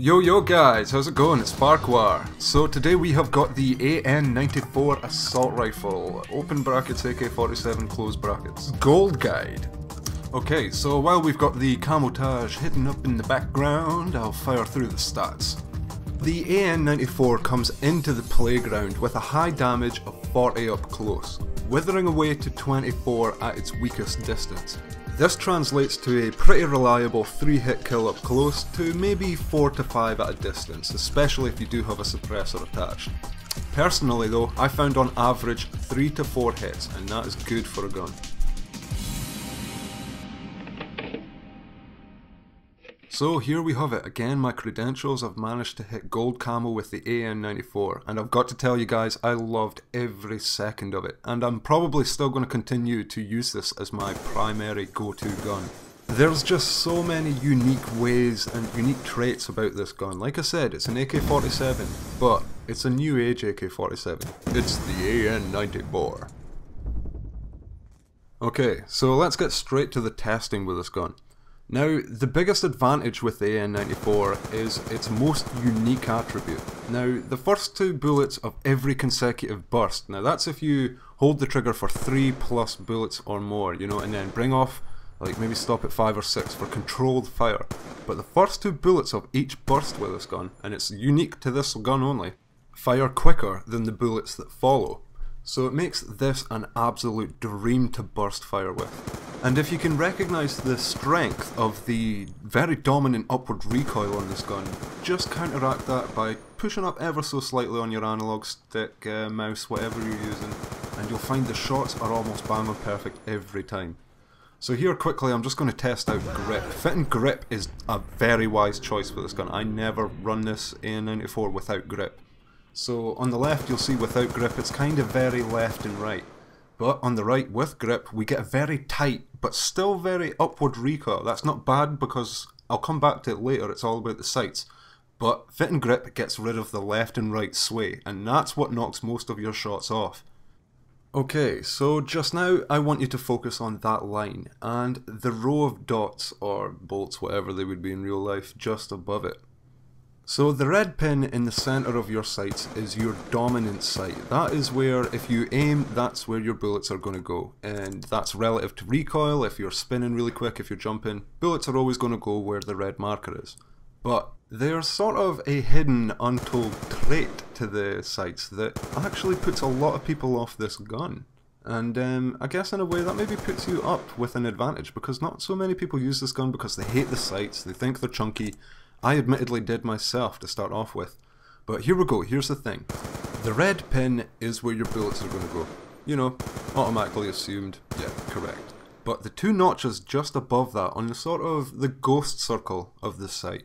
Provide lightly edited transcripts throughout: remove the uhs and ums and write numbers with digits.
Yo guys, how's it going? It's Farqar. So today we have got the AN-94 assault rifle, open brackets AK-47 close brackets, gold guide. Okay, so while we've got the camouflage hidden up in the background, I'll fire through the stats. The AN-94 comes into the playground with a high damage of 40 up close, withering away to 24 at its weakest distance. This translates to a pretty reliable 3-hit kill up close to maybe 4 to 5 at a distance, especially if you do have a suppressor attached. Personally though, I found on average 3 to 4 hits, and that is good for a gun. So here we have it, again my credentials. I've managed to hit gold camo with the AN-94, and I've got to tell you guys, I loved every second of it, and I'm probably still going to continue to use this as my primary go-to gun. There's just so many unique ways and unique traits about this gun. Like I said, it's an AK-47, but it's a new age AK-47. It's the AN-94. Okay, so let's get straight to the testing with this gun. Now, the biggest advantage with the AN-94 is its most unique attribute. Now, the first 2 bullets of every consecutive burst, now that's if you hold the trigger for 3+ bullets or more, you know, and then bring off, like maybe stop at 5 or 6 for controlled fire. But the first 2 bullets of each burst with this gun, and it's unique to this gun only, fire quicker than the bullets that follow. So it makes this an absolute dream to burst fire with. And if you can recognise the strength of the very dominant upward recoil on this gun, just counteract that by pushing up ever so slightly on your analog stick, mouse, whatever you're using, and you'll find the shots are almost bang on perfect every time. So here quickly I'm just going to test out grip. Fitting grip is a very wise choice for this gun. I never run this AN-94 without grip. So on the left you'll see without grip it's kind of very left and right. But on the right with grip we get a very tight but still very upward recoil. That's not bad because I'll come back to it later, it's all about the sights. But fitting grip gets rid of the left and right sway, and that's what knocks most of your shots off. Okay, so just now I want you to focus on that line and the row of dots or bolts, whatever they would be in real life, just above it. So the red pin in the centre of your sights is your dominant sight. That is where, if you aim, that's where your bullets are going to go. And that's relative to recoil. If you're spinning really quick, if you're jumping, bullets are always going to go where the red marker is. But there's sort of a hidden, untold trait to the sights that actually puts a lot of people off this gun. And I guess in a way that maybe puts you up with an advantage, because not so many people use this gun because they hate the sights, they think they're chunky. I admittedly did myself to start off with. But here we go, here's the thing. The red pin is where your bullets are going to go. You know, automatically assumed, yeah, correct. But the 2 notches just above that, on the sort of the ghost circle of the sight,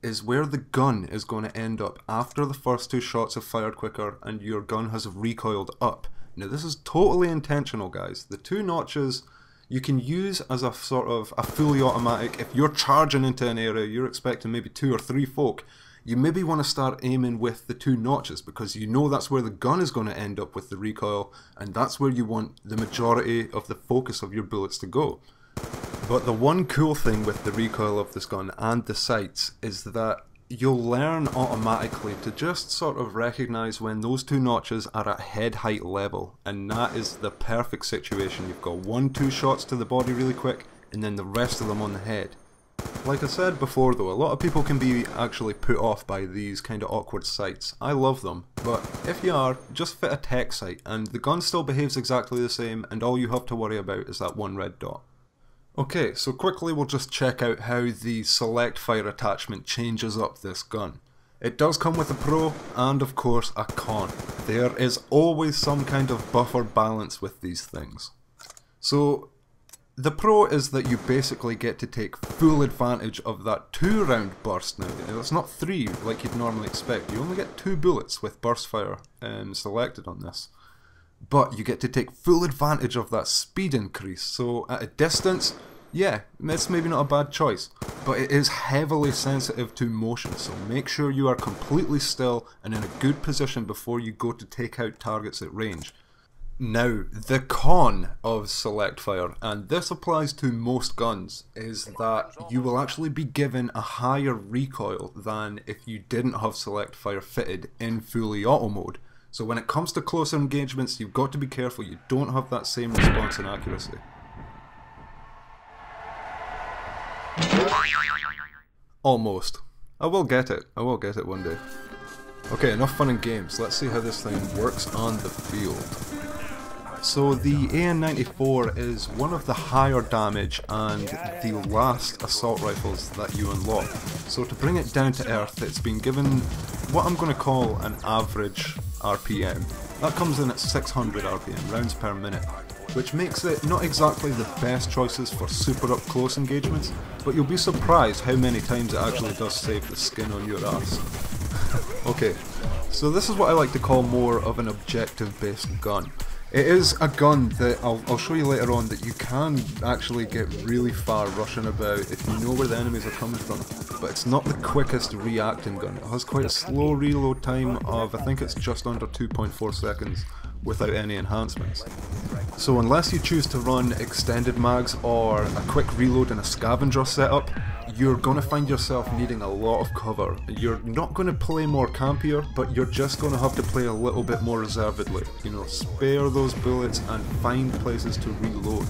is where the gun is going to end up after the first 2 shots have fired quicker and your gun has recoiled up. Now this is totally intentional, guys. The 2 notches you can use as a sort of a fully automatic. If you're charging into an area, you're expecting maybe 2 or 3 folk, you maybe want to start aiming with the 2 notches because you know that's where the gun is going to end up with the recoil, and that's where you want the majority of the focus of your bullets to go. But the one cool thing with the recoil of this gun and the sights is that you'll learn automatically to just sort of recognise when those 2 notches are at head height level, and that is the perfect situation. You've got 1-2 shots to the body really quick and then the rest of them on the head. Like I said before though, a lot of people can be actually put off by these kind of awkward sights. I love them, but if you are, just fit a tech sight and the gun still behaves exactly the same, and all you have to worry about is that 1 red dot. Okay, so quickly we'll just check out how the select fire attachment changes up this gun. It does come with a pro and of course a con. There is always some kind of buffer balance with these things. So the pro is that you basically get to take full advantage of that 2-round burst now. It's not 3 like you'd normally expect. You only get 2 bullets with burst fire selected on this. But you get to take full advantage of that speed increase, so at a distance, yeah, it's maybe not a bad choice, but it is heavily sensitive to motion, so make sure you are completely still and in a good position before you go to take out targets at range. Now, the con of select fire, and this applies to most guns, is that you will actually be given a higher recoil than if you didn't have select fire fitted in fully auto mode. So when it comes to closer engagements, you've got to be careful you don't have that same response and accuracy. Almost. I will get it one day. Okay, enough fun and games, let's see how this thing works on the field. So the AN-94 is one of the higher damage and the last assault rifles that you unlock. So to bring it down to earth, it's been given what I'm going to call an average RPM. That comes in at 600 RPM, rounds per minute, which makes it not exactly the best choices for super up close engagements, but you'll be surprised how many times it actually does save the skin on your ass. Okay, so this is what I like to call more of an objective based gun. It is a gun that I'll show you later on that you can actually get really far rushing about if you know where the enemies are coming from, but it's not the quickest reacting gun. It has quite a slow reload time of, I think it's just under 2.4 seconds without any enhancements. So unless you choose to run extended mags or a quick reload in a scavenger setup, you're going to find yourself needing a lot of cover. You're not going to play more campier, but you're just going to have to play a little bit more reservedly. You know, spare those bullets and find places to reload.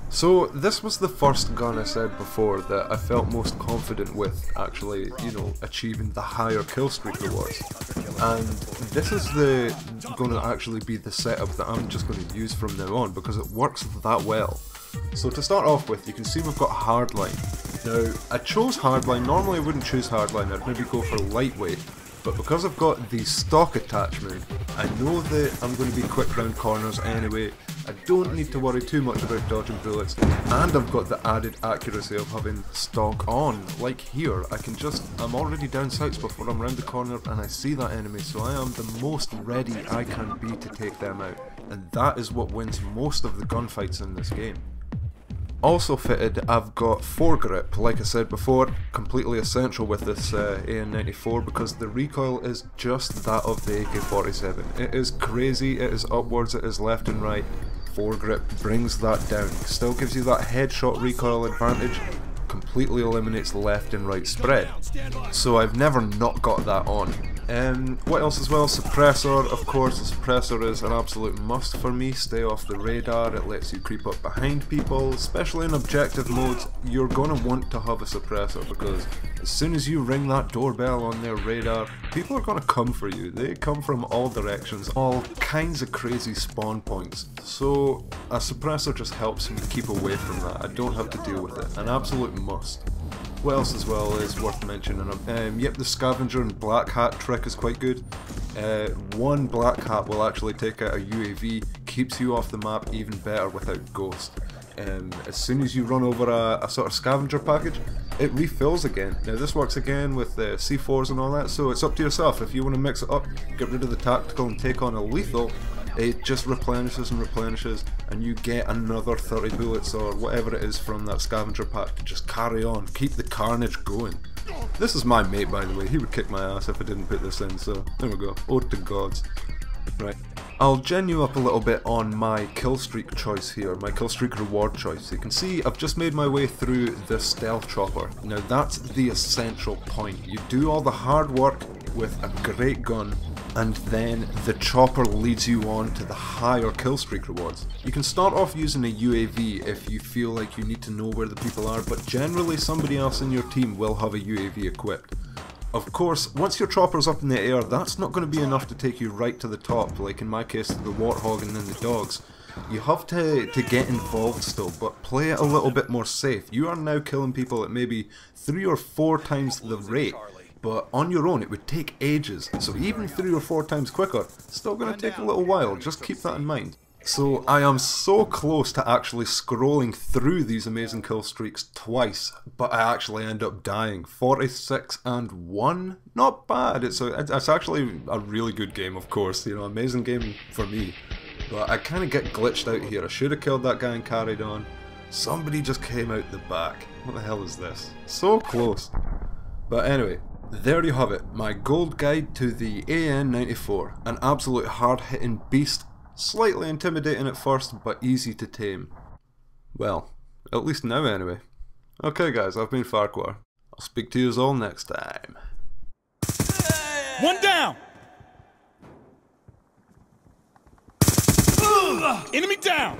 So this was the first gun I said before that I felt most confident with actually, you know, achieving the higher kill streak rewards. And this is going to actually be the setup that I'm just going to use from now on because it works that well. So to start off with, you can see we've got hardline. Now, I chose hardline. Normally I wouldn't choose hardline, I'd maybe go for lightweight. But because I've got the stock attachment, I know that I'm going to be quick round corners anyway. I don't need to worry too much about dodging bullets, and I've got the added accuracy of having stock on. Like here, I'm already down sights before I'm round the corner and I see that enemy, so I am the most ready I can be to take them out. And that is what wins most of the gunfights in this game. Also fitted, I've got foregrip, like I said before, completely essential with this AN-94 because the recoil is just that of the AK-47. It is crazy, it is upwards, it is left and right. Foregrip brings that down, still gives you that headshot recoil advantage, completely eliminates left and right spread. So I've never not got that on. What else as well? Suppressor, of course. The suppressor is an absolute must for me. Stay off the radar, it lets you creep up behind people, especially in objective modes. You're going to want to have a suppressor because as soon as you ring that doorbell on their radar, people are going to come for you. They come from all directions, all kinds of crazy spawn points. So a suppressor just helps me keep away from that. I don't have to deal with it. An absolute must. What else as well is worth mentioning? Yep, the scavenger and black hat trick is quite good. One black hat will actually take out a UAV, keeps you off the map even better without ghost. As soon as you run over a sort of scavenger package, it refills again. Now this works again with C4s and all that, so it's up to yourself. If you want to mix it up, get rid of the tactical and take on a lethal, it just replenishes and replenishes, and you get another 30 bullets or whatever it is from that scavenger pack to just carry on, keep the carnage going. This is my mate, by the way. He would kick my ass if I didn't put this in, so there we go. Ode to gods. Right. I'll gen you up a little bit on my killstreak choice here, my killstreak reward choice. You can see I've just made my way through the stealth chopper. Now that's the essential point. You do all the hard work with a great gun, and then the chopper leads you on to the higher killstreak rewards. You can start off using a UAV if you feel like you need to know where the people are, but generally somebody else in your team will have a UAV equipped. Of course, once your chopper's up in the air, that's not going to be enough to take you right to the top, like in my case the Warthog and then the dogs. You have to get involved still, but play it a little bit more safe. You are now killing people at maybe 3 or 4 times the rate. But on your own it would take ages, so even 3 or 4 times quicker, it's still going to take a little while, just keep that in mind. So I am so close to actually scrolling through these amazing kill streaks twice, but I actually end up dying. 46 and 1? Not bad, it's actually a really good game, of course, you know, amazing game for me. But I kind of get glitched out here. I should have killed that guy and carried on. Somebody just came out the back. What the hell is this? So close. But anyway, There you have it, my gold guide to the AN-94, an absolute hard-hitting beast, slightly intimidating at first, but easy to tame. Well, at least now anyway. Okay guys, I've been Farqar. I'll speak to you all next time. One down! Enemy down!